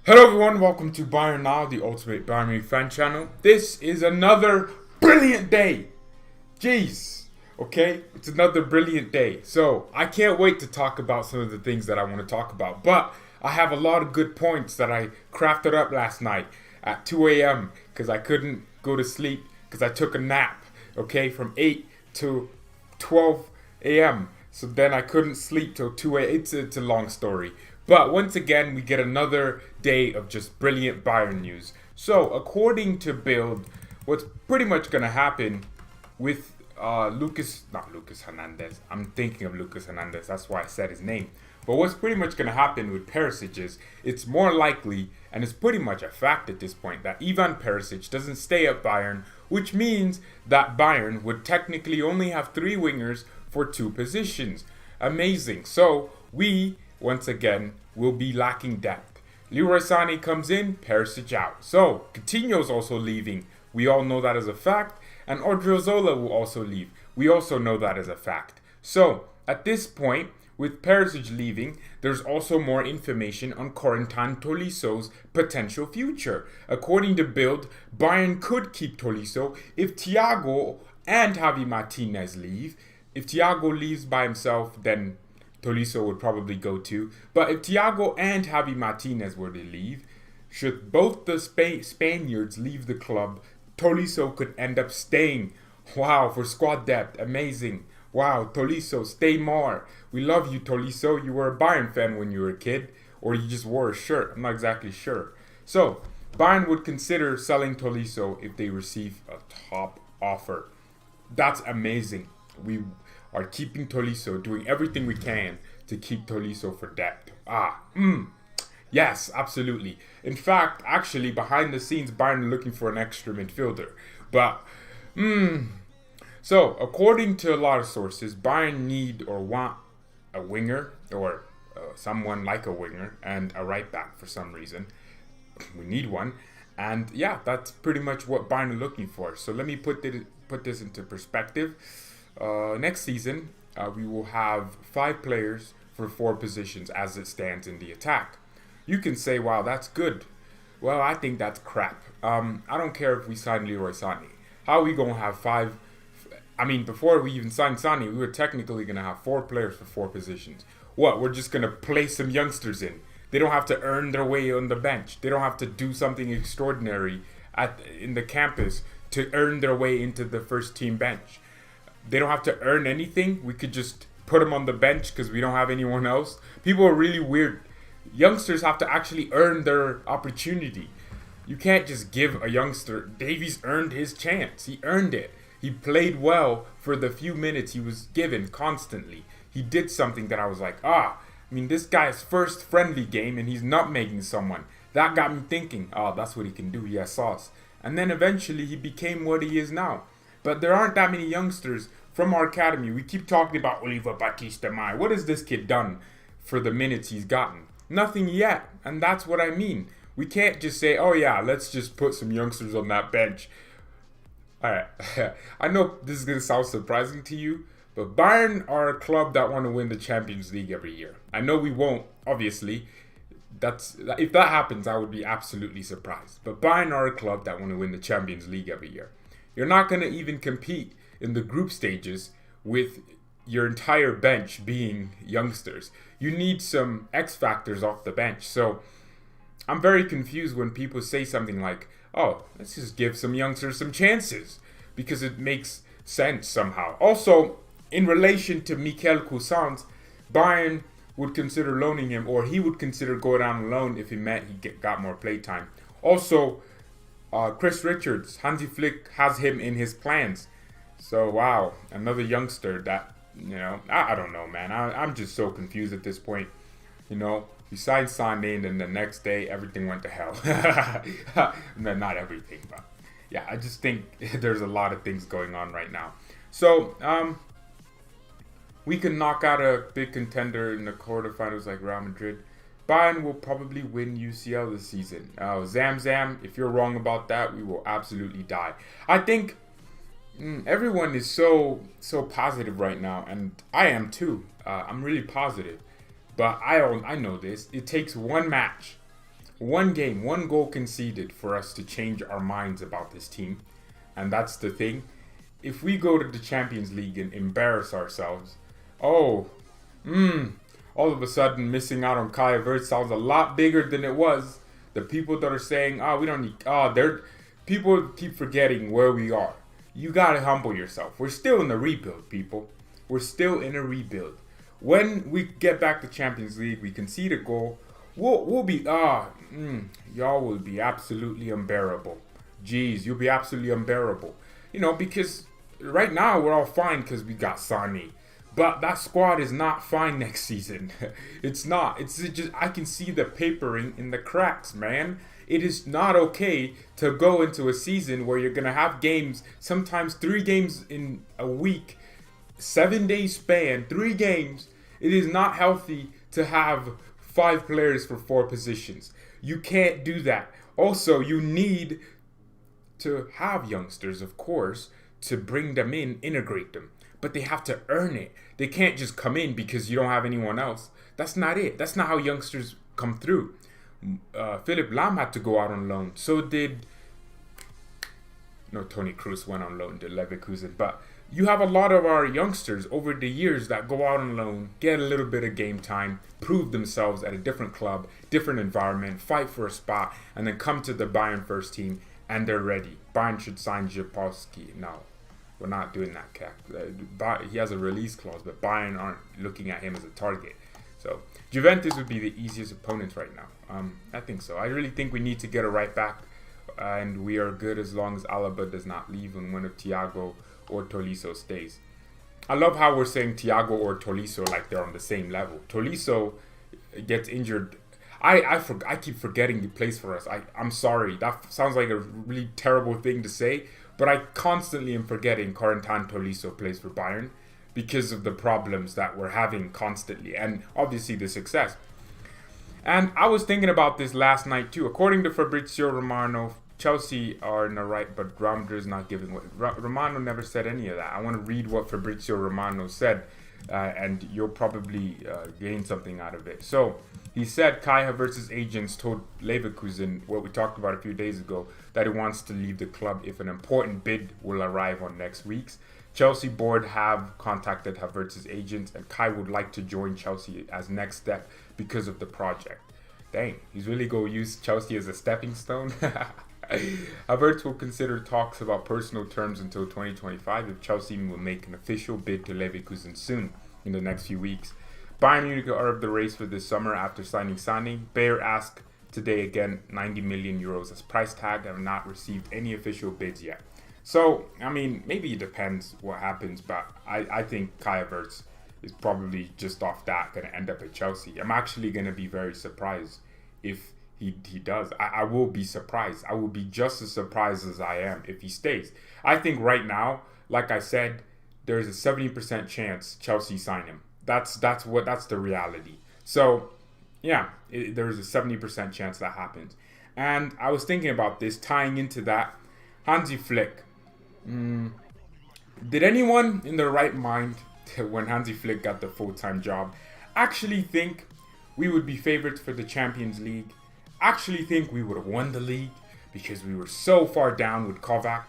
Hello everyone, welcome to BayernNow, the ultimate Bayern Munich fan channel. This is another brilliant day. Jeez, okay? It's another brilliant day. So, I can't wait to talk about some of the things that I want to talk about. But, I have a lot of good points that I crafted up last night at 2 a.m. because I couldn't go to sleep because I took a nap, okay, from 8 to 12 a.m. So then I couldn't sleep till 2 a.m. It's a long story. But once again, we get another day of just brilliant Bayern news. So, according to Bild, what's pretty much going to happen with Lucas Hernandez. I'm thinking of Lucas Hernandez. That's why I said his name. But what's pretty much going to happen with Perisic is it's more likely, and it's pretty much a fact at this point, that Ivan Perisic doesn't stay at Bayern, which means that Bayern would technically only have 3 wingers for 2 positions. Amazing. So, we once again will be lacking depth. Leroy Sané comes in, Perisic out. So, Coutinho's also leaving. We all know that as a fact. And Odriozola will also leave. We also know that as a fact. So, at this point, with Perisic leaving, there's also more information on Corentin Tolisso's potential future. According to Bild, Bayern could keep Tolisso if Thiago and Javi Martinez leave. If Thiago leaves by himself, then Tolisso would probably go too. But if Thiago and Javi Martinez were to leave, should both the Spaniards leave the club, Tolisso could end up staying. Wow, for squad depth, amazing. Wow, Tolisso, stay more. We love you, Tolisso. You were a Bayern fan when you were a kid, or you just wore a shirt. I'm not exactly sure. So, Bayern would consider selling Tolisso if they receive a top offer. That's amazing. We are keeping Tolisso, doing everything we can to keep Tolisso for depth. Yes, absolutely. In fact, actually, behind the scenes, Bayern are looking for an extra midfielder. But, So, according to a lot of sources, Bayern need or want a winger, or someone like a winger, and a right back for some reason. We need one. And yeah, that's pretty much what Bayern are looking for. So let me put this into perspective. Next season, we will have 5 players for 4 positions as it stands in the attack. You can say, wow, that's good. Well, I think that's crap. I don't care if we sign Leroy Sané. How are we going to have 5? I mean, before we even signed Sané, we were technically going to have 4 players for 4 positions. What, we're just going to place some youngsters in? They don't have to earn their way on the bench. They don't have to do something extraordinary in the campus to earn their way into the first team bench. They don't have to earn anything. We could just put them on the bench because we don't have anyone else. People are really weird. Youngsters have to actually earn their opportunity. You can't just give a youngster. Davies earned his chance. He earned it. He played well for the few minutes he was given constantly. He did something that I was like, I mean, this guy's first friendly game and he's nutmegging someone. That got me thinking, that's what he can do. He has sauce. And then eventually he became what he is now. But there aren't that many youngsters from our academy. We keep talking about Oliver Batista Mai. What has this kid done for the minutes he's gotten? Nothing yet. And that's what I mean. We can't just say, oh yeah, let's just put some youngsters on that bench. Alright, I know this is going to sound surprising to you, but Bayern are a club that want to win the Champions League every year. I know we won't, obviously. If that happens, I would be absolutely surprised. But Bayern are a club that want to win the Champions League every year. You're not going to even compete in the group stages with your entire bench being youngsters. You need some X factors off the bench. So I'm very confused when people say something like, let's just give some youngsters some chances, because it makes sense somehow. Also, in relation to Mikel Cousins, Bayern would consider loaning him, or he would consider going down on loan if it meant he got more play time. Also, Chris Richards, Hansie Flick has him in his plans. So, wow, another youngster that, I don't know, man. I'm just so confused at this point. We signed Sané, and then the next day, everything went to hell. No, not everything, but yeah, I just think there's a lot of things going on right now. So, we can knock out a big contender in the quarterfinals like Real Madrid. Bayern will probably win UCL this season. Zam, if you're wrong about that, we will absolutely die. I think everyone is so positive right now, and I am too. I'm really positive. But I know this. It takes one match One game, one goal conceded for us to change our minds about this team. And that's the thing. If we go to the Champions League and embarrass ourselves, all of a sudden missing out on Kai Havertz sounds a lot bigger than it was. The people that are saying, we don't need, people keep forgetting where we are. You gotta humble yourself. We're still in the rebuild, people. We're still in a rebuild. When we get back to Champions League, we concede a goal. We'll be y'all will be absolutely unbearable. Jeez, you'll be absolutely unbearable. Because right now we're all fine because we got Sane. But that squad is not fine next season. It's not. It's just I can see the papering in the cracks, man. It is not okay to go into a season where you're gonna have games, sometimes 3 games in a week, 7-day span, 3 games. It is not healthy to have 5 players for 4 positions. You can't do that. Also, you need to have youngsters, of course, to bring them in, integrate them. But they have to earn it. They can't just come in because you don't have anyone else. That's not it. That's not how youngsters come through. Philip Lahm had to go out on loan. So did... No, Toni Kroos went on loan to Leverkusen. But you have a lot of our youngsters over the years that go out on loan, get a little bit of game time, prove themselves at a different club, different environment, fight for a spot, and then come to the Bayern first team, and they're ready. Bayern should sign Zapolski. No, we're not doing that, Kak. He has a release clause, but Bayern aren't looking at him as a target. So Juventus would be the easiest opponents right now. I think so. I really think we need to get a right back, and we are good as long as Alaba does not leave and one of Thiago or Tolisso stays. I love how we're saying Thiago or Tolisso like they're on the same level. Tolisso gets injured. I keep forgetting he plays for us. I'm sorry. That sounds like a really terrible thing to say, but I constantly am forgetting Corentin Tolisso plays for Bayern because of the problems that we're having constantly and obviously the success. And I was thinking about this last night too. According to Fabrizio Romano, Chelsea are in the right, but Ramdra's not giving way. Romano never said any of that. I want to read what Fabrizio Romano said, and you'll probably gain something out of it. So he said Kai Havertz's agents told Leverkusen, what we talked about a few days ago, that he wants to leave the club if an important bid will arrive on next week's. Chelsea board have contacted Havertz's agents, and Kai would like to join Chelsea as next step because of the project. Dang, he's really going to use Chelsea as a stepping stone? Havertz will consider talks about personal terms until 2025 if Chelsea will make an official bid to Leverkusen soon in the next few weeks. Bayern Munich are of the race for this summer after signing Sane. Bayer asked today again 90 million euros as price tag and have not received any official bids yet. So, I mean, maybe it depends what happens, but I think Kai Havertz is probably just off that going to end up at Chelsea. I'm actually going to be very surprised if he does. I will be surprised. I will be just as surprised as I am if he stays. I think right now, like I said, there's a 70% chance Chelsea sign him. That's the reality. So, yeah, there's a 70% chance that happens. And I was thinking about this, tying into that, Hansie Flick. Did anyone in their right mind, when Hansie Flick got the full-time job, actually think we would be favorites for the Champions League? Actually think we would have won the league because we were so far down with Kovac?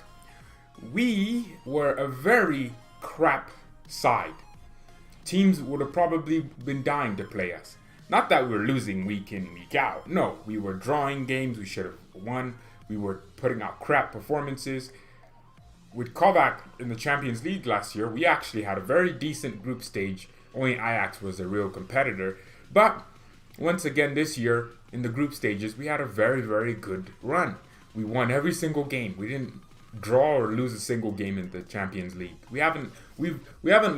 We were a very crap side. Teams would have probably been dying to play us. Not that we were losing week in, week out. No, we were drawing games we should have won. We were putting out crap performances. With Kovac in the Champions League last year, we actually had a very decent group stage. Only Ajax was a real competitor. But once again this year, in the group stages, we had a very, very good run. We won every single game. We didn't draw or lose a single game in the Champions League. We haven't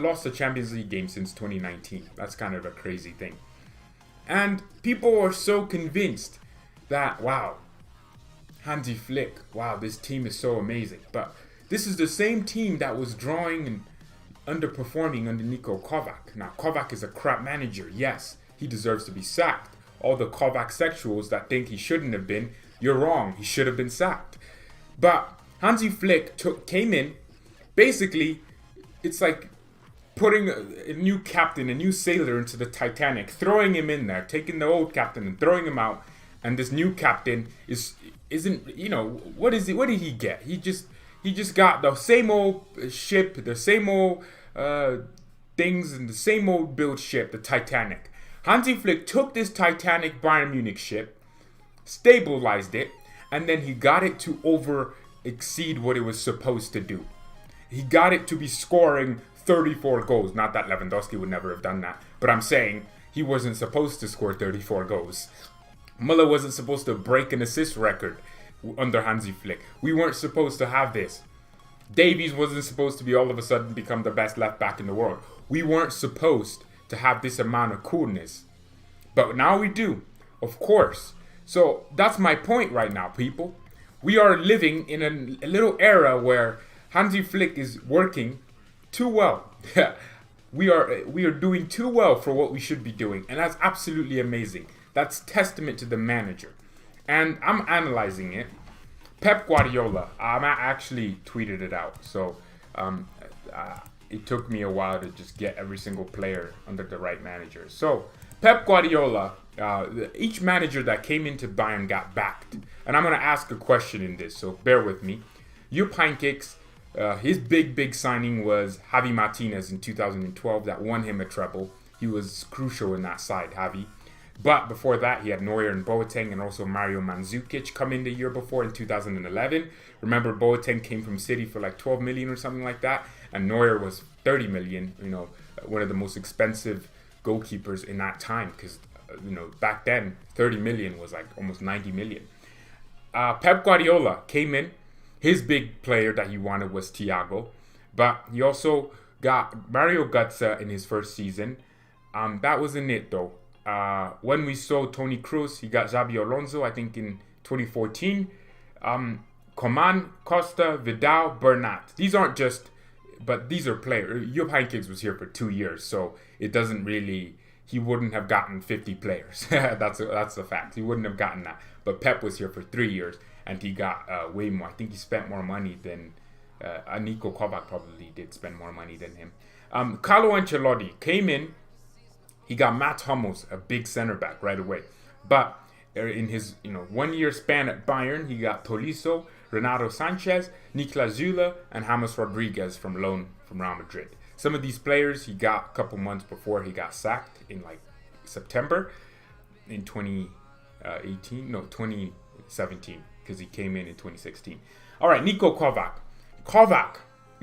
lost a Champions League game since 2019. That's kind of a crazy thing. And people are so convinced that, wow, Hansi Flick, wow, this team is so amazing. But this is the same team that was drawing and underperforming under Niko Kovac. Now, Kovac is a crap manager. Yes, he deserves to be sacked. All the Kovac sexuals that think he shouldn't have been, you're wrong. He should have been sacked. But Hansi Flick came in. Basically, it's like putting a new captain, a new sailor into the Titanic, throwing him in there, taking the old captain and throwing him out, and this new captain isn't, you know, what is it? What did he get? He just got the same old ship, the same old things, and the same old build ship, the Titanic. Hansi Flick took this Titanic Bayern Munich ship, stabilized it, and then he got it to exceed what it was supposed to do. He got it to be scoring 34 goals. Not that Lewandowski would never have done that, but I'm saying he wasn't supposed to score 34 goals. Muller wasn't supposed to break an assist record under Hansi Flick. We weren't supposed to have this. Davies wasn't supposed to be all of a sudden become the best left back in the world. We weren't supposed to have this amount of coolness. But now we do, of course. So that's my point right now, people. We are living in a little era where Hansi Flick is working too well. we are doing too well for what we should be doing, and that's absolutely amazing. That's testament to the manager. And I'm analyzing it. Pep Guardiola, I actually tweeted it out. So it took me a while to just get every single player under the right manager. So Pep Guardiola, each manager that came into Bayern got backed. And I'm going to ask a question in this, so bear with me. Jupp Heynckes, his big signing was Javi Martinez in 2012 that won him a treble. He was crucial in that side, Javi. But before that, he had Neuer and Boateng and also Mario Mandzukic come in the year before in 2011. Remember, Boateng came from City for like 12 million or something like that. And Neuer was 30 million, you know, one of the most expensive goalkeepers in that time. Because, you know, back then, 30 million was like almost 90 million. Pep Guardiola came in. His big player that he wanted was Thiago. But he also got Mario Götze in his first season. That wasn't it, though. When we sold Toni Kroos, he got Xabi Alonso, I think in 2014. Coman, Costa, Vidal, Bernat. These aren't just, but these are players. Jupp Heynckes was here for 2 years, so it doesn't really, he wouldn't have gotten 50 players. That's a fact. He wouldn't have gotten that. But Pep was here for 3 years, and he got way more. I think he spent more money than, Niko Kovac probably did spend more money than him. Carlo Ancelotti came in. He got Matt Hummels, a big center back, right away. But in his 1 year span at Bayern, he got Tolisso, Renato Sanchez, Niklas Süle, and James Rodriguez from loan from Real Madrid. Some of these players he got a couple months before he got sacked in like September in 2017, because he came in 2016. All right, Niko Kovac.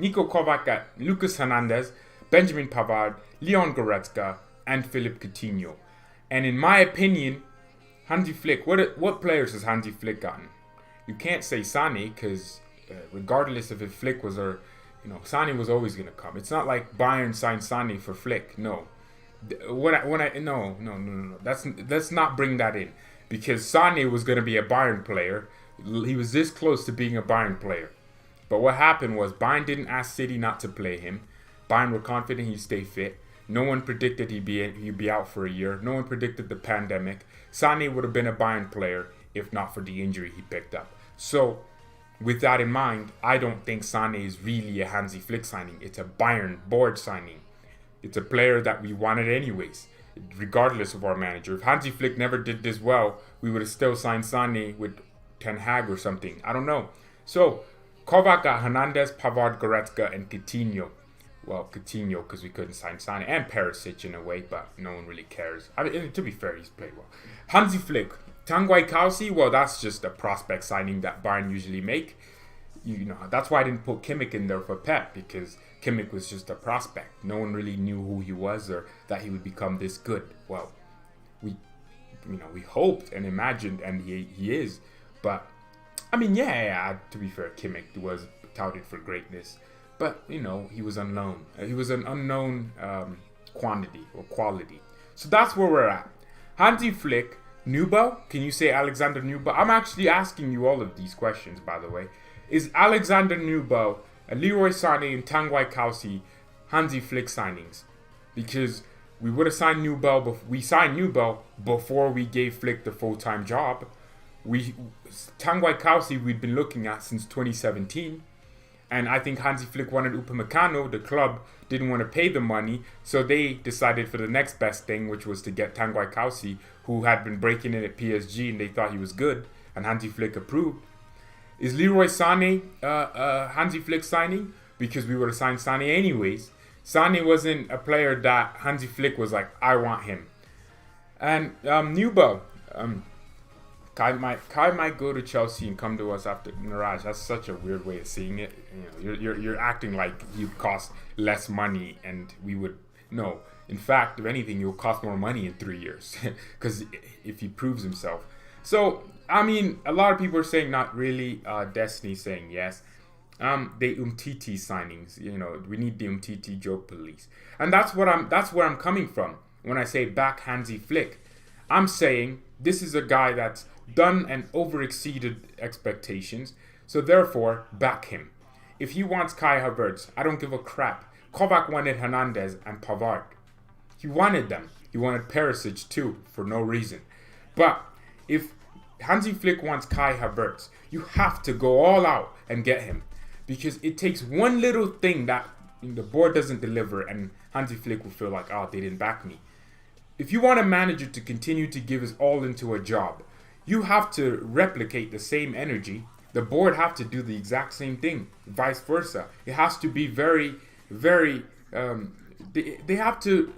Niko Kovac got Lucas Hernandez, Benjamin Pavard, Leon Goretzka, and Philippe Coutinho. And in my opinion, Hansi Flick, what players has Hansi Flick gotten? You can't say Sané, because regardless of if Flick was Sané was always going to come. It's not like Bayern signed Sané for Flick. No. No. Let's not bring that in, because Sané was going to be a Bayern player. He was this close to being a Bayern player. But what happened was Bayern didn't ask City not to play him. Bayern were confident he'd stay fit. No one predicted he'd be out for a year. No one predicted the pandemic. Sané would have been a Bayern player if not for the injury he picked up. So, with that in mind, I don't think Sané is really a Hansi Flick signing. It's a Bayern board signing. It's a player that we wanted anyways, regardless of our manager. If Hansi Flick never did this well, we would have still signed Sané with Ten Hag or something. I don't know. So, Kovac got Hernandez, Pavard, Goretzka, and Coutinho. Well, Coutinho, because we couldn't sign Sané, and Perisic in a way, but no one really cares. I mean, to be fair, he's played well. Hansi Flick, Tanguy Kausi, well, that's just a prospect signing that Bayern usually make. That's why I didn't put Kimmich in there for Pep, because Kimmich was just a prospect. No one really knew who he was or that he would become this good. Well, we hoped and imagined, and he is. But, I mean, yeah, to be fair, Kimmich was touted for greatness. But, he was unknown. He was an unknown quantity or quality. So that's where we're at. Hansi Flick, Nubel, can you say Alexander Nubel? I'm actually asking you all of these questions, by the way. Is Alexander Nubel, Leroy Sané, and Tanguy Kausi Hansi Flick signings? Because we would have signed Nubel, we signed Nubel before we gave Flick the full-time job. Tanguy Kausi we'd been looking at since 2017. And I think Hansi Flick wanted Upamecano. The club didn't want to pay the money, so they decided for the next best thing, which was to get Tanguy Kausi, who had been breaking in at PSG, and they thought he was good, and Hansi Flick approved. Is Leroy Sané Hansi Flick signing? Because we would have signed Sané anyways. Sané wasn't a player that Hansi Flick was like, I want him. And Nuba, Kai might go to Chelsea and come to us after Niraj. That's such a weird way of seeing it. You know, you're acting like he would cost less money, and we would no. In fact, if anything, he'll cost more money in 3 years because if he proves himself. So I mean, a lot of people are saying not really. Destiny saying yes. The Umtiti signings. You know, we need the Umtiti joke police, and that's where I'm coming from when I say back Hansi Flick. I'm saying this is a guy that's done and overexceeded expectations, so therefore back him. If he wants Kai Havertz, I don't give a crap. Kovac wanted Hernandez and Pavard. He wanted them. He wanted Perisic too, for no reason. But if Hansi Flick wants Kai Havertz, you have to go all out and get him. Because it takes one little thing that the board doesn't deliver, and Hansi Flick will feel like, oh, they didn't back me. If you want a manager to continue to give his all into a job, you have to replicate the same energy. The board have to do the exact same thing, vice versa. It has to be very, very. They have to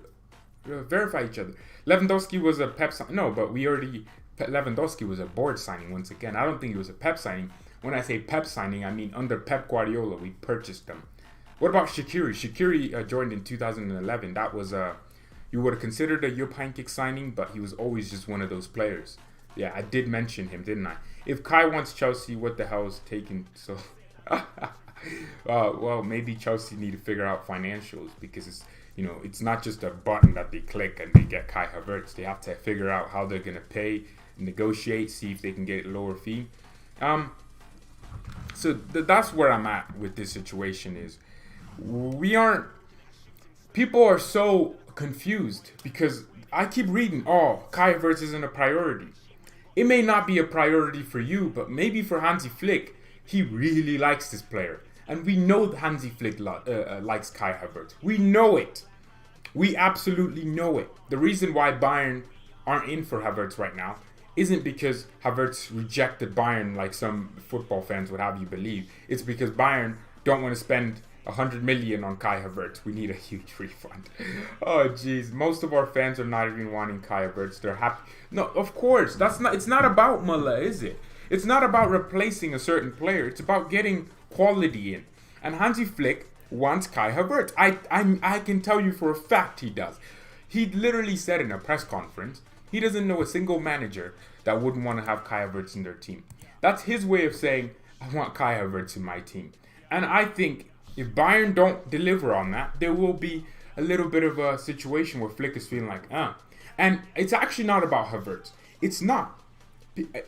verify each other. Lewandowski was a Pep signing. No, but Lewandowski was a board signing once again. I don't think it was a Pep signing. When I say Pep signing, I mean under Pep Guardiola, we purchased them. What about Shaqiri? Shaqiri joined in 2011. That was you would have considered a Jupp Heynckes signing, but he was always just one of those players. Yeah, I did mention him, didn't I? If Kai wants Chelsea, what the hell is taking so... well, maybe Chelsea need to figure out financials, because it's not just a button that they click and they get Kai Havertz. They have to figure out how they're going to pay, negotiate, see if they can get a lower fee. So that's where I'm at with this situation is people are so confused because I keep reading, Kai Havertz isn't a priority. It may not be a priority for you, but maybe for Hansi Flick, he really likes this player. And we know that Hansi Flick likes Kai Havertz. We know it. We absolutely know it. The reason why Bayern aren't in for Havertz right now isn't because Havertz rejected Bayern like some football fans would have you believe. It's because Bayern don't want to spend 100 million on Kai Havertz. We need a huge refund. Oh jeez, most of our fans are not even wanting Kai Havertz. They're happy. No, of course, it's not about Muller, is it? It's not about replacing a certain player. It's about getting quality in. And Hansi Flick wants Kai Havertz. I can tell you for a fact he does. He literally said in a press conference, he doesn't know a single manager that wouldn't want to have Kai Havertz in their team. That's his way of saying, I want Kai Havertz in my team. And I think if Bayern don't deliver on that, there will be a little bit of a situation where Flick is feeling like, And it's actually not about Havertz. It's not.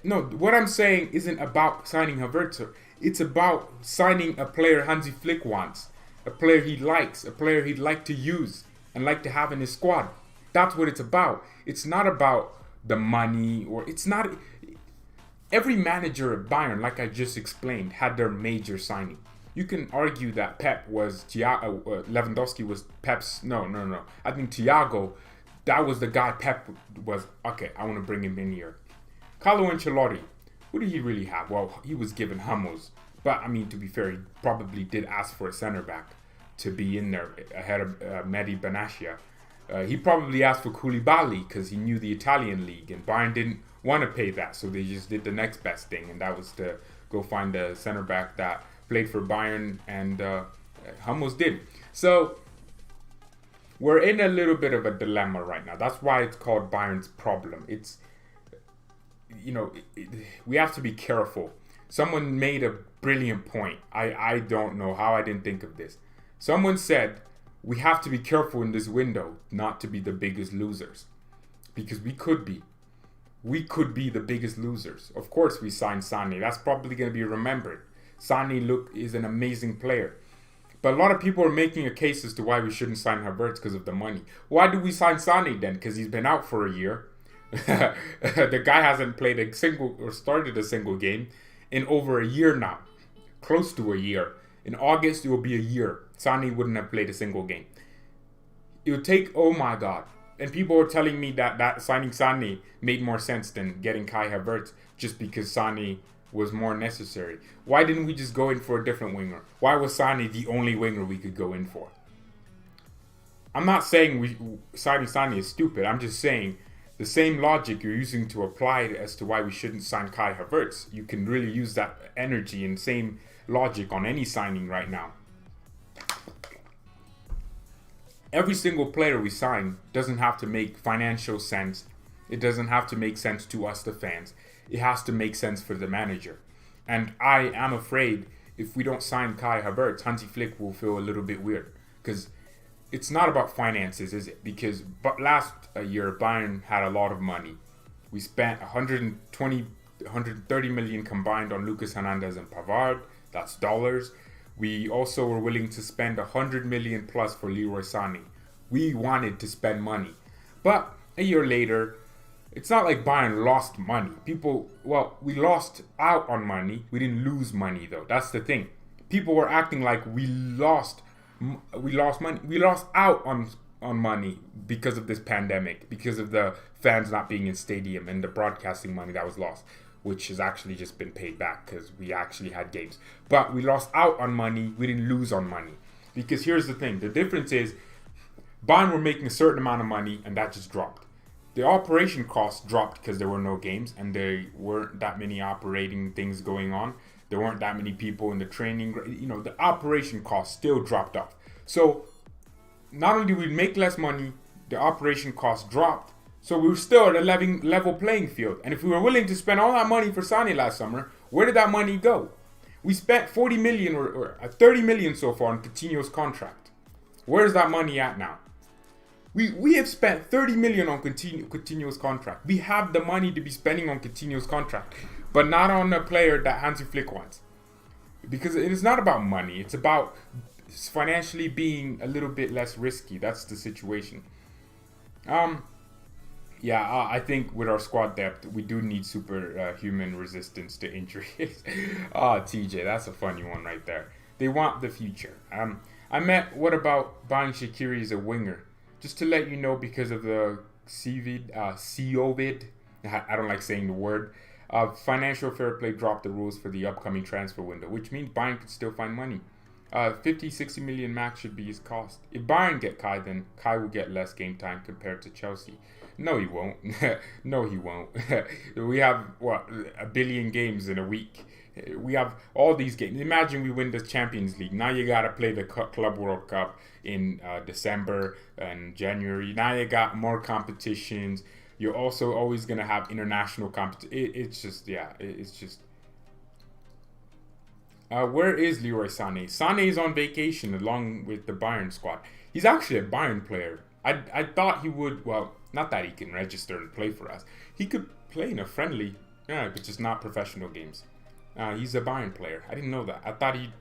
No, what I'm saying isn't about signing Havertz. It's about signing a player Hansi Flick wants. A player he likes. A player he'd like to use and like to have in his squad. That's what it's about. It's not about the money, or it's not. Every manager at Bayern, like I just explained, had their major signing. You can argue that Lewandowski was Pep's. No. I think Thiago, that was the guy Pep was. Okay, I want to bring him in here. Carlo Ancelotti, who did he really have? Well, he was given Hummels. But, I mean, to be fair, he probably did ask for a centre back to be in there ahead of Mehdi Benatia. He probably asked for Koulibaly because he knew the Italian league, and Bayern didn't want to pay that, so they just did the next best thing, and that was to go find a center back that played for Bayern, and Hummels did. So we're in a little bit of a dilemma right now. That's why it's called Bayern's problem. It's, we have to be careful. Someone made a brilliant point. I don't know how I didn't think of this. Someone said, we have to be careful in this window not to be the biggest losers. Because we could be. We could be the biggest losers. Of course we signed Sané. That's probably going to be remembered. Sané is an amazing player. But a lot of people are making a case as to why we shouldn't sign Havertz because of the money. Why do we sign Sané then? Because he's been out for a year. The guy hasn't played started a single game in over a year now. Close to a year. In August, it will be a year. Sane wouldn't have played a single game. It would take, oh my God. And people were telling me that signing Sane made more sense than getting Kai Havertz just because Sane was more necessary. Why didn't we just go in for a different winger? Why was Sane the only winger we could go in for? I'm not saying signing Sane is stupid. I'm just saying the same logic you're using to apply it as to why we shouldn't sign Kai Havertz. You can really use that energy and same logic on any signing right now. Every single player we sign doesn't have to make financial sense. It doesn't have to make sense to us, the fans. It has to make sense for the manager. And I am afraid if we don't sign Kai Havertz, Hansie Flick will feel a little bit weird. Because it's not about finances, is it? Because last year, Bayern had a lot of money. We spent 130 million combined on Lucas Hernandez and Pavard. That's dollars. We also were willing to spend 100 million plus for Leroy Sané. We wanted to spend money. But a year later, it's not like Bayern lost money. We lost out on money. We didn't lose money though. That's the thing. People were acting like we lost money. We lost out on money because of this pandemic, because of the fans not being in stadium and the broadcasting money that was lost, which has actually just been paid back because we actually had games. But we lost out on money. We didn't lose on money. Because here's the thing. The difference is Bayern were making a certain amount of money and that just dropped. The operation costs dropped because there were no games and there weren't that many operating things going on. There weren't that many people in the training. The operation costs still dropped off. So not only did we make less money, the operation costs dropped. So we were still at a level playing field. And if we were willing to spend all that money for Sané last summer, where did that money go? We spent 40 million or 30 million so far on Coutinho's contract. Where's that money at now? We have spent 30 million on Coutinho's contract. We have the money to be spending on Coutinho's contract, but not on a player that Hansi Flick wants. Because it is not about money. It's about financially being a little bit less risky. That's the situation. I think with our squad depth, we do need superhuman resistance to injuries. TJ, that's a funny one right there. They want the future. What about buying Shaqiri as a winger? Just to let you know, because of the COVID, I don't like saying the word, financial fair play dropped the rules for the upcoming transfer window, which means Bayern could still find money. 50-60 million max should be his cost. If Bayern get Kai, then Kai will get less game time compared to Chelsea. No, he won't. No, he won't. We have, 1 billion games in a week. We have all these games. Imagine we win the Champions League. Now you got to play the Club World Cup in December and January. Now you got more competitions. You're also always going to have international competition. It's just. Where is Leroy Sané? Sané is on vacation along with the Bayern squad. He's actually a Bayern player. I thought he would, not that he can register and play for us. He could play in a friendly, but just not professional games. He's a Bayern player. I didn't know that. I thought he'd,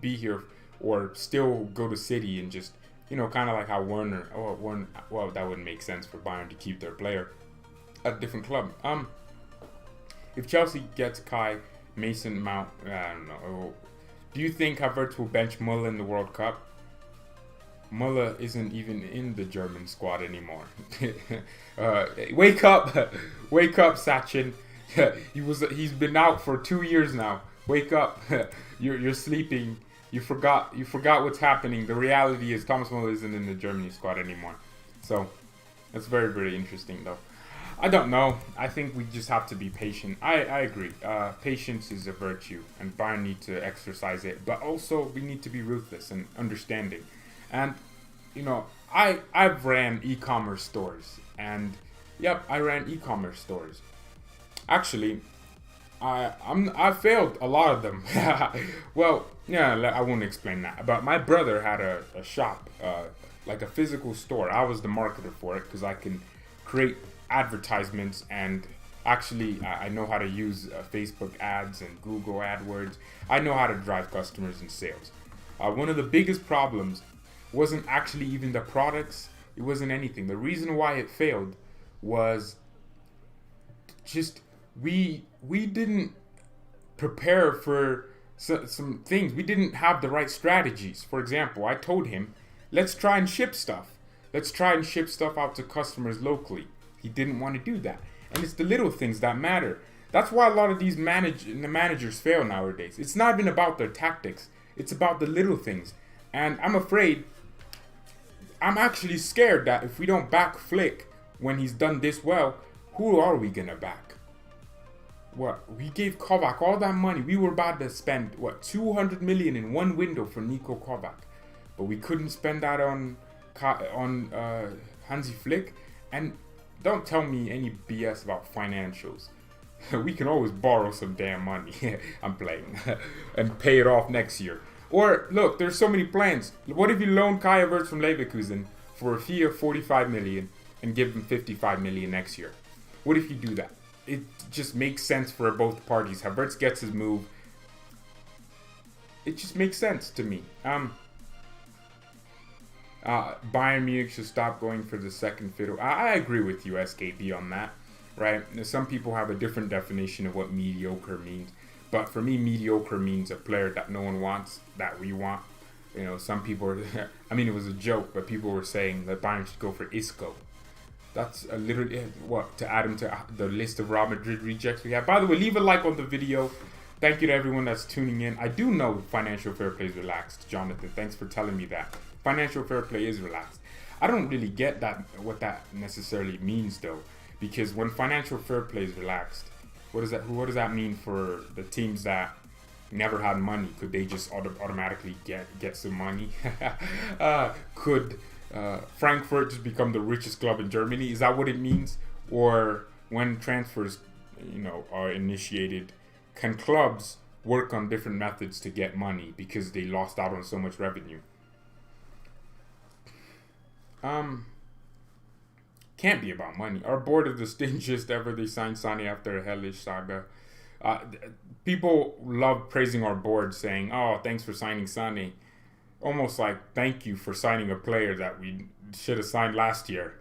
be here or still go to City and just, kind of like how Werner, that wouldn't make sense for Bayern to keep their player at a different club. If Chelsea gets Kai, Mason Mount, I don't know. Do you think Havertz will bench Müller in the World Cup? Müller isn't even in the German squad anymore. Wake up, Sachin. He's been out for 2 years now. Wake up. You're sleeping. You forgot what's happening. The reality is Thomas Müller isn't in the Germany squad anymore. So that's very, very interesting though. I don't know. I think we just have to be patient. I agree. Patience is a virtue and Bayern need to exercise it. But also we need to be ruthless and understanding. And, I've ran e-commerce stores. And, I ran e-commerce stores. Actually, I failed a lot of them. I won't explain that. But my brother had a shop, like a physical store. I was the marketer for it because I can create advertisements and actually I know how to use Facebook ads and Google AdWords. I know how to drive customers and sales. One of the biggest problems wasn't actually even the products. It wasn't anything. The reason why it failed was just we didn't prepare for some things. We didn't have the right strategies. For example, I told him, let's try and ship stuff. Let's try and ship stuff out to customers locally. He didn't want to do that. And it's the little things that matter. That's why a lot of these managers fail nowadays. It's not even about their tactics. It's about the little things. And I'm afraid, I'm actually scared that if we don't back Flick when he's done this well, who are we going to back? What? We gave Kovac all that money. We were about to spend, 200 million in one window for Niko Kovac. But we couldn't spend that on Hansie Flick. And don't tell me any BS about financials. We can always borrow some damn money. I'm playing. And pay it off next year. Or, look, there's so many plans. What if you loan Kai Havertz from Leverkusen for a fee of 45 million and give him 55 million next year? What if you do that? It just makes sense for both parties. Havertz gets his move. It just makes sense to me. Bayern Munich should stop going for the second fiddle. I agree with you, SKB, on that. Right? Some people have a different definition of what mediocre means. But for me, mediocre means a player that no one wants, that we want. You know, some people are, I mean, it was a joke, but people were saying that Bayern should go for Isco. That's a literally, to add him to the list of Real Madrid rejects we have. By the way, leave a like on the video. Thank you to everyone that's tuning in. I do know financial fair play is relaxed, Jonathan. Thanks for telling me that. Financial fair play is relaxed. I don't really get what that necessarily means, though. Because when financial fair play is relaxed, what does that mean for the teams that never had money? Could they just automatically get some money? Could Frankfurt just become the richest club in Germany? Is that what it means? Or when transfers, are initiated, can clubs work on different methods to get money because they lost out on so much revenue? Can't be about money. Our board is the stingiest ever. They signed Sane after a hellish saga. People love praising our board, saying, "Oh, thanks for signing Sane." Almost like, thank you for signing a player that we should have signed last year.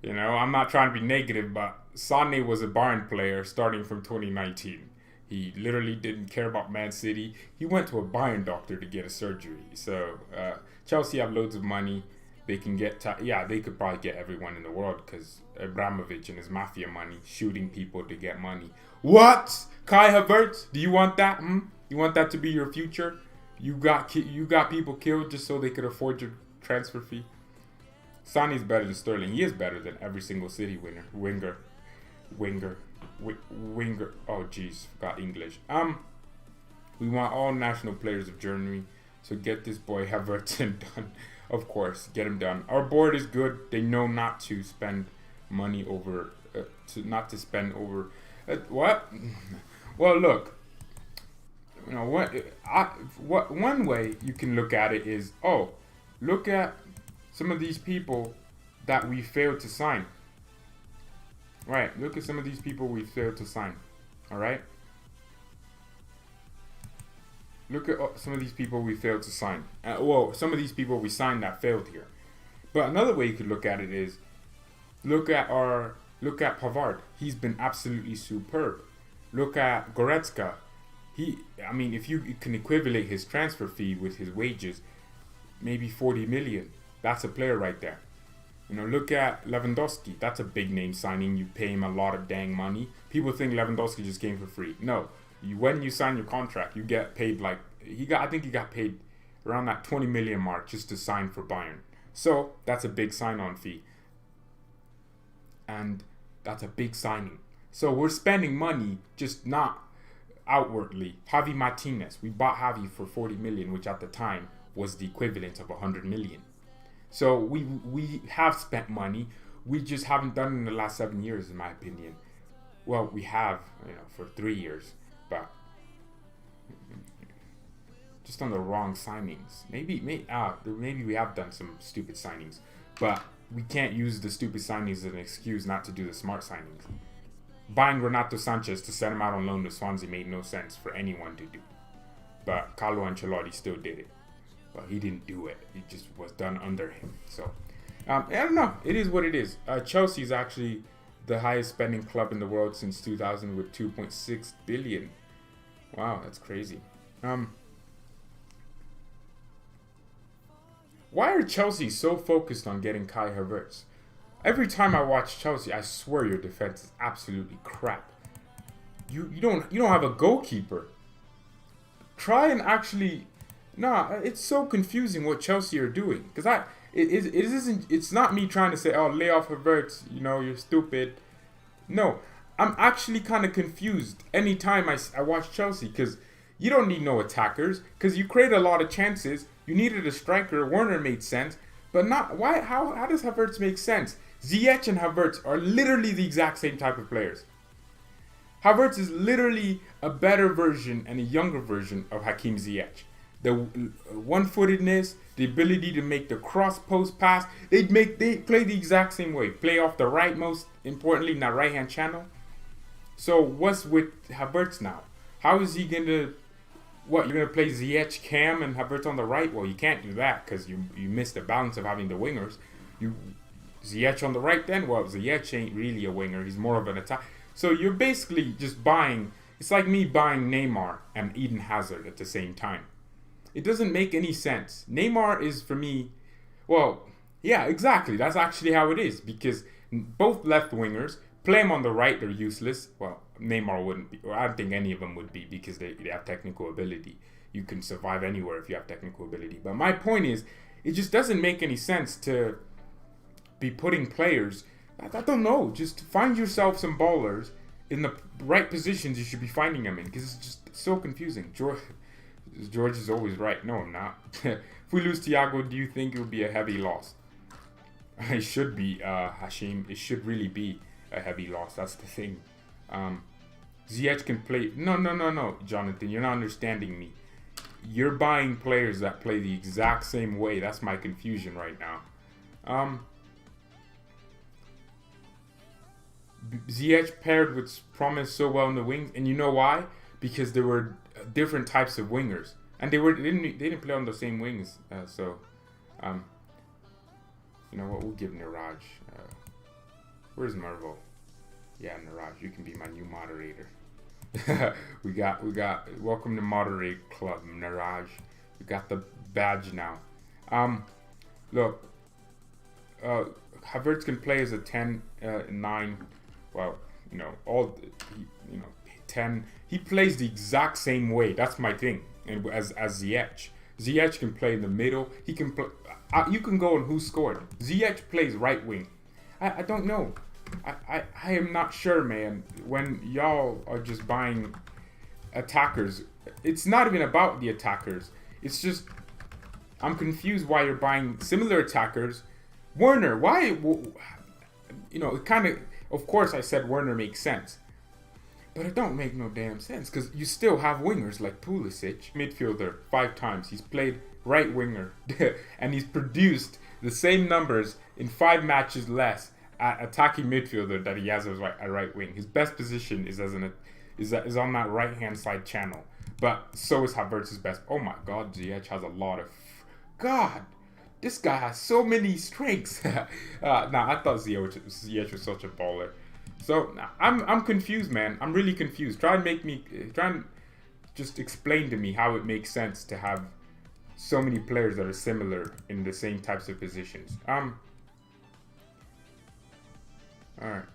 I'm not trying to be negative, but Sane was a Bayern player starting from 2019. He literally didn't care about Man City. He went to a Bayern doctor to get a surgery. So Chelsea have loads of money. They can get, they could probably get everyone in the world because Abramovich and his mafia money, shooting people to get money. What? Kai Havertz? Do you want that? You want that to be your future? You got people killed just so they could afford your transfer fee? Sane's better than Sterling. He is better than every single City winger. Oh, jeez, forgot English. We want all national players of Germany. So get this boy Havertz done. Of course, get him done. Our board is good. They know not to spend money over, what? Well, look. One way you can look at it is, look at some of these people that we failed to sign. Right, look at some of these people we failed to sign. All right? Look at some of these people we failed to sign. Some of these people we signed that failed here. But another way you could look at it is, look at Pavard. He's been absolutely superb. Look at Goretzka. If you can equivalent his transfer fee with his wages, maybe 40 million. That's a player right there. Look at Lewandowski. That's a big name signing. You pay him a lot of dang money. People think Lewandowski just came for free. No. When you sign your contract, you get paid I think he got paid around that 20 million mark just to sign for Bayern. So that's a big sign-on fee. And that's a big signing. So we're spending money, just not outwardly. Javi Martinez, we bought Javi for 40 million, which at the time was the equivalent of 100 million. So we have spent money. We just haven't done it in the last 7 years, in my opinion. Well, we have, for 3 years. But just on the wrong signings. Maybe we have done some stupid signings, but we can't use the stupid signings as an excuse not to do the smart signings. Buying Renato Sanchez to send him out on loan to Swansea made no sense for anyone to do, but Carlo Ancelotti still did it. But he didn't do it. It just was done under him. So I don't know. It is what it is. Chelsea is actually the highest spending club in the world since 2000 with 2.6 billion. Wow, that's crazy. Why are Chelsea so focused on getting Kai Havertz? Every time I watch Chelsea, I swear your defense is absolutely crap. You don't have a goalkeeper. Try and actually, it's so confusing what Chelsea are doing. Because it's not me trying to say, oh, lay off Havertz, you're stupid. No, I'm actually kind of confused anytime I watch Chelsea, because you don't need no attackers, because you create a lot of chances. You needed a striker. Werner made sense, but not why. How does Havertz make sense? Ziyech and Havertz are literally the exact same type of players. Havertz is literally a better version and a younger version of Hakim Ziyech. The one-footedness, the ability to make the cross-post pass, they play the exact same way. Play off the right, most importantly, in that right-hand channel. So what's with Havertz now? How is he going to... What, you're going to play Ziyech, Cam, and Havertz on the right? Well, you can't do that because you miss the balance of having the wingers. Ziyech on the right then? Well, Ziyech ain't really a winger. He's more of an attack. So you're basically just buying... It's like me buying Neymar and Eden Hazard at the same time. It doesn't make any sense. Neymar is, for me... Well, yeah, exactly. That's actually how it is. Because both left wingers, play them on the right, they're useless. Well, Neymar wouldn't be. Or I don't think any of them would be, because they have technical ability. You can survive anywhere if you have technical ability. But my point is, it just doesn't make any sense to be putting players... I don't know. Just find yourself some ballers in the right positions you should be finding them in, because it's just so confusing. George is always right. No, I'm not. If we lose Thiago, do you think it would be a heavy loss? It should be, Hashim. It should really be a heavy loss. That's the thing. Ziyech can play... No, Jonathan. You're not understanding me. You're buying players that play the exact same way. That's my confusion right now. Ziyech paired with Promise so well in the wings, and you know why? Because there were different types of wingers, and they didn't play on the same wings. You know what? We'll give Niraj. Where's Mervo? Yeah, Niraj, you can be my new moderator. we got. Welcome to Moderate Club, Niraj. We got the badge now. Look, Havertz can play as a 10, 9. Well, 10. He plays the exact same way. That's my thing. And as Ziyech. Ziyech can play in the middle. He can play. You can go on who scored. Ziyech plays right wing. I don't know. I am not sure, man. When y'all are just buying attackers, it's not even about the attackers. It's just I'm confused why you're buying similar attackers. Werner, why? It kind of course I said Werner makes sense. But it don't make no damn sense, because you still have wingers like Pulisic, midfielder, 5 times. He's played right winger, and he's produced the same numbers in 5 matches less at attacking midfielder that he has as a right wing. His best position is is on that right-hand side channel. But so is Havertz's best. Oh my God, Ziyech has a lot of... God! This guy has so many strengths. I thought Ziyech was such a baller. So I'm confused, man. I'm really confused. Try and just explain to me how it makes sense to have so many players that are similar in the same types of positions. All right.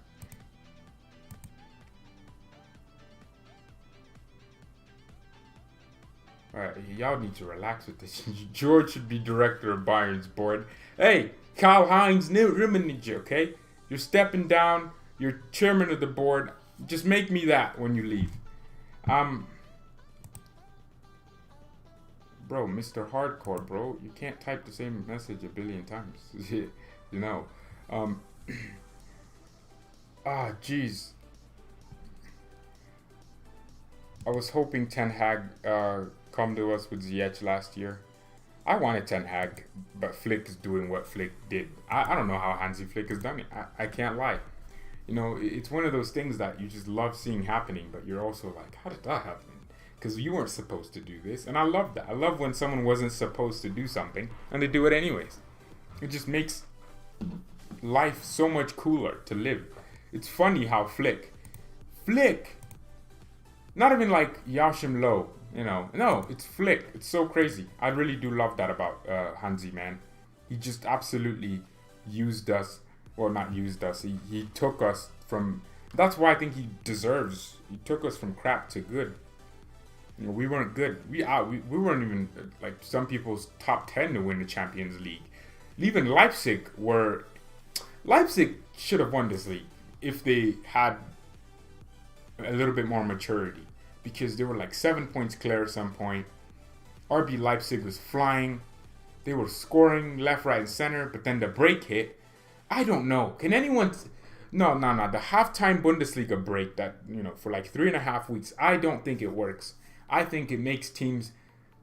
Alright, y'all need to relax with this. George should be director of Bayern's board. Hey, Karl-Heinz Rummenigge, okay? You're stepping down. You're chairman of the board. Just make me that when you leave. Bro, Mr. Hardcore, bro. You can't type the same message a billion times. Jeez. I was hoping Ten Hag come to us with Ziyech last year. I wanted Ten Hag, but Flick is doing what Flick did. I don't know how Hansie Flick has done it. I can't lie. It's one of those things that you just love seeing happening, but you're also like, how did that happen? Because you weren't supposed to do this. And I love that. I love when someone wasn't supposed to do something, and they do it anyways. It just makes life so much cooler to live. It's funny how Flick, not even like Joachim Low, no, it's Flick. It's so crazy. I really do love that about Hansi, man. he just absolutely used us, or not used us. He took us from. That's why I think he deserves. He took us from crap to good. You know, we weren't good. We weren't even like some people's top 10 to win the Champions League. Even Leipzig should have won this league if they had a little bit more maturity, because they were like 7 points clear at some point. RB Leipzig was flying. They were scoring left, right, and center, but then the break hit. I don't know. Can anyone... No. The halftime Bundesliga break that, you know, for like 3.5 weeks, I don't think it works. I think it makes teams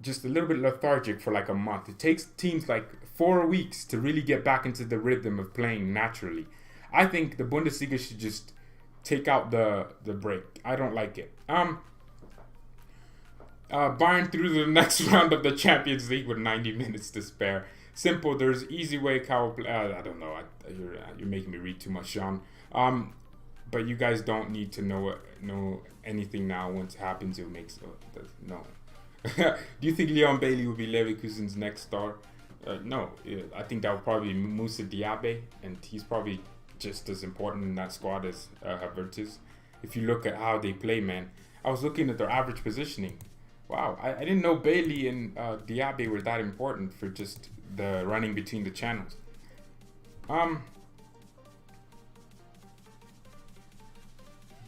just a little bit lethargic for like a month. It takes teams like 4 weeks to really get back into the rhythm of playing naturally. I think the Bundesliga should just take out the break. I don't like it. Bayern through to the next round of the Champions League with 90 minutes to spare. Simple. There's easy way. I don't know. You're making me read too much, Sean. But you guys don't need to know anything now. Once it happens, it makes no. Do you think Leon Bailey will be Leverkusen's next star? No. I think that will probably be Moussa Diaby, and he's probably just as important in that squad as Havertz is. If you look at how they play, man, I was looking at their average positioning. Wow, I didn't know Bailey and Diaby were that important for just the running between the channels.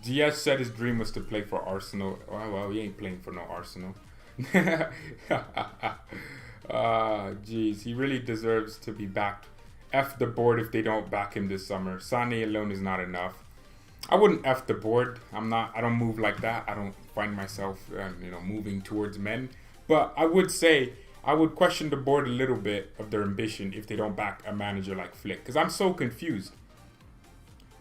Diaz said his dream was to play for Arsenal. Well, he ain't playing for no Arsenal. Jeez, he really deserves to be backed. F the board if they don't back him this summer. Sané alone is not enough. I wouldn't F the board. I don't move like that. I don't find myself, moving towards men. But I would say I would question the board a little bit of their ambition if they don't back a manager like Flick, because I'm so confused.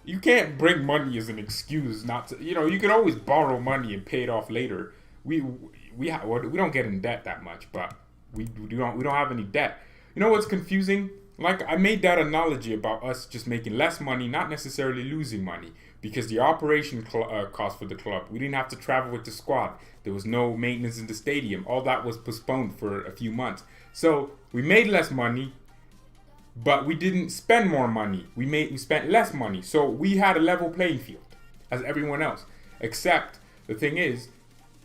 You can't bring money as an excuse not to. You can always borrow money and pay it off later. We don't get in debt that much, but we don't have any debt. You know what's confusing? Like, I made that analogy about us just making less money, not necessarily losing money, because the operation cost for the club, we didn't have to travel with the squad. There was no maintenance in the stadium. All that was postponed for a few months. So we made less money, but we didn't spend more money. We spent less money. So we had a level playing field as everyone else. Except the thing is,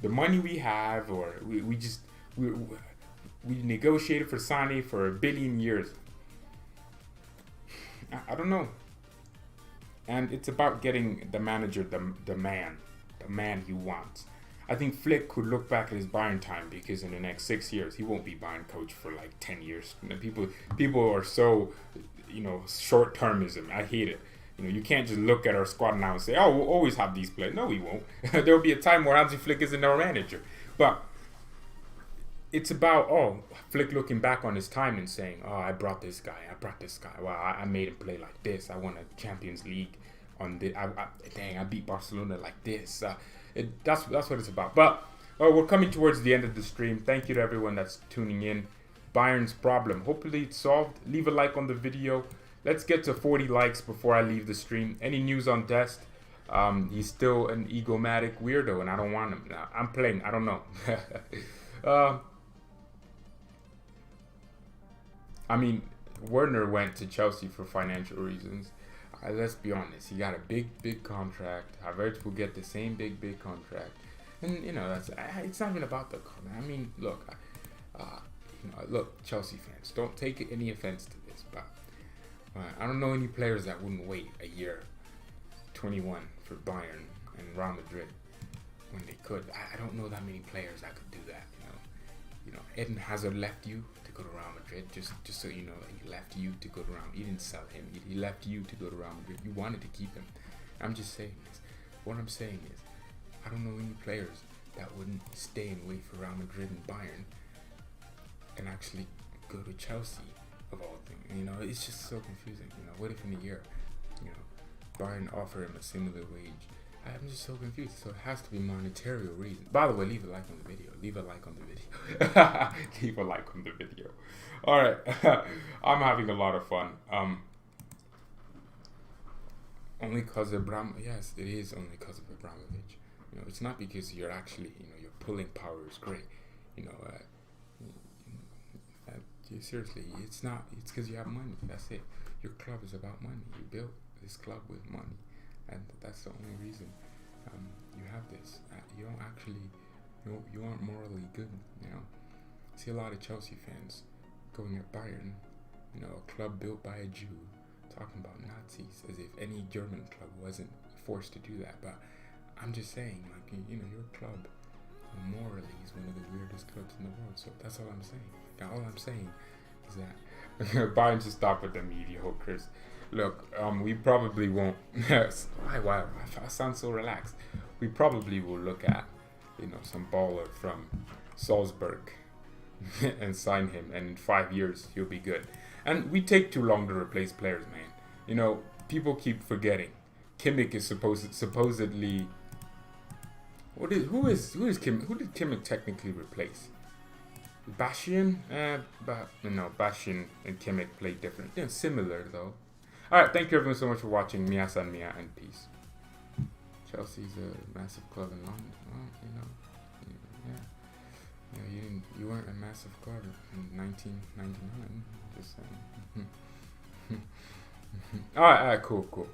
the money we have, or we negotiated for Sané for 1 billion years. I don't know. And it's about getting the manager, the man he wants. I think Flick could look back at his Bayern time, because in the next 6 years he won't be Bayern coach for like 10 years. People are so, short-termism. I hate it. You can't just look at our squad now and say, oh, we'll always have these players. No, we won't. There will be a time where Hansie Flick isn't our manager. But it's about, Flick looking back on his time and saying, I brought this guy. Wow, I made him play like this. I won a Champions League on this. I beat Barcelona like this. That's what it's about. But we're coming towards the end of the stream. Thank you to everyone that's tuning in. Bayern's problem. Hopefully it's solved. Leave a like on the video. Let's get to 40 likes before I leave the stream. Any news on Dest? He's still an egomatic weirdo, and I don't want him. I'm playing. I don't know. Werner went to Chelsea for financial reasons. Let's be honest. He got a big contract. Havertz will get the same big contract. And, it's not even about the contract. Look, Chelsea fans, don't take any offense to this, but I don't know any players that wouldn't wait a year, 21, for Bayern and Real Madrid when they could. I don't know that many players that could do that. Eden Hazard left you to go to Real Madrid. Just so you know, he left you to go to Real. You didn't sell him. He left you to go to Real Madrid. You wanted to keep him. I'm just saying this. What I'm saying is, I don't know any players that wouldn't stay and wait for Real Madrid and Bayern and actually go to Chelsea of all things. It's just so confusing. What if in a year, Bayern offer him a similar wage? I'm just so confused. So it has to be monetary reasons. By the way, leave a like on the video. Leave a like on the video. All right. I'm having a lot of fun. Only because of yes, it is only because of Abramovich. It's not because you're actually, your pulling power is great. seriously, it's not. It's because you have money. That's it. Your club is about money. You built this club with money, and that's the only reason you have this. You don't actually, you aren't morally good. You know, I see a lot of Chelsea fans going at Bayern, a club built by a Jew, talking about Nazis as if any German club wasn't forced to do that. But I'm just saying, like, your club morally is one of the weirdest clubs in the world. So that's all I'm saying. All I'm saying is that Bayern should stop with the mediocres. Look, we probably won't. Wow, I sound so relaxed. We probably will look at, some baller from Salzburg and sign him, and in 5 years he'll be good. And we take too long to replace players, man. People keep forgetting. Kimmich is supposedly. Who did Kimmich technically replace? Bashian? Bashian and Kimmich play different. They're similar though. Alright, thank you everyone so much for watching. Mia San Mia and peace. Chelsea's a massive club in London. Well, you weren't a massive club in 1999. Just saying. Alright, cool.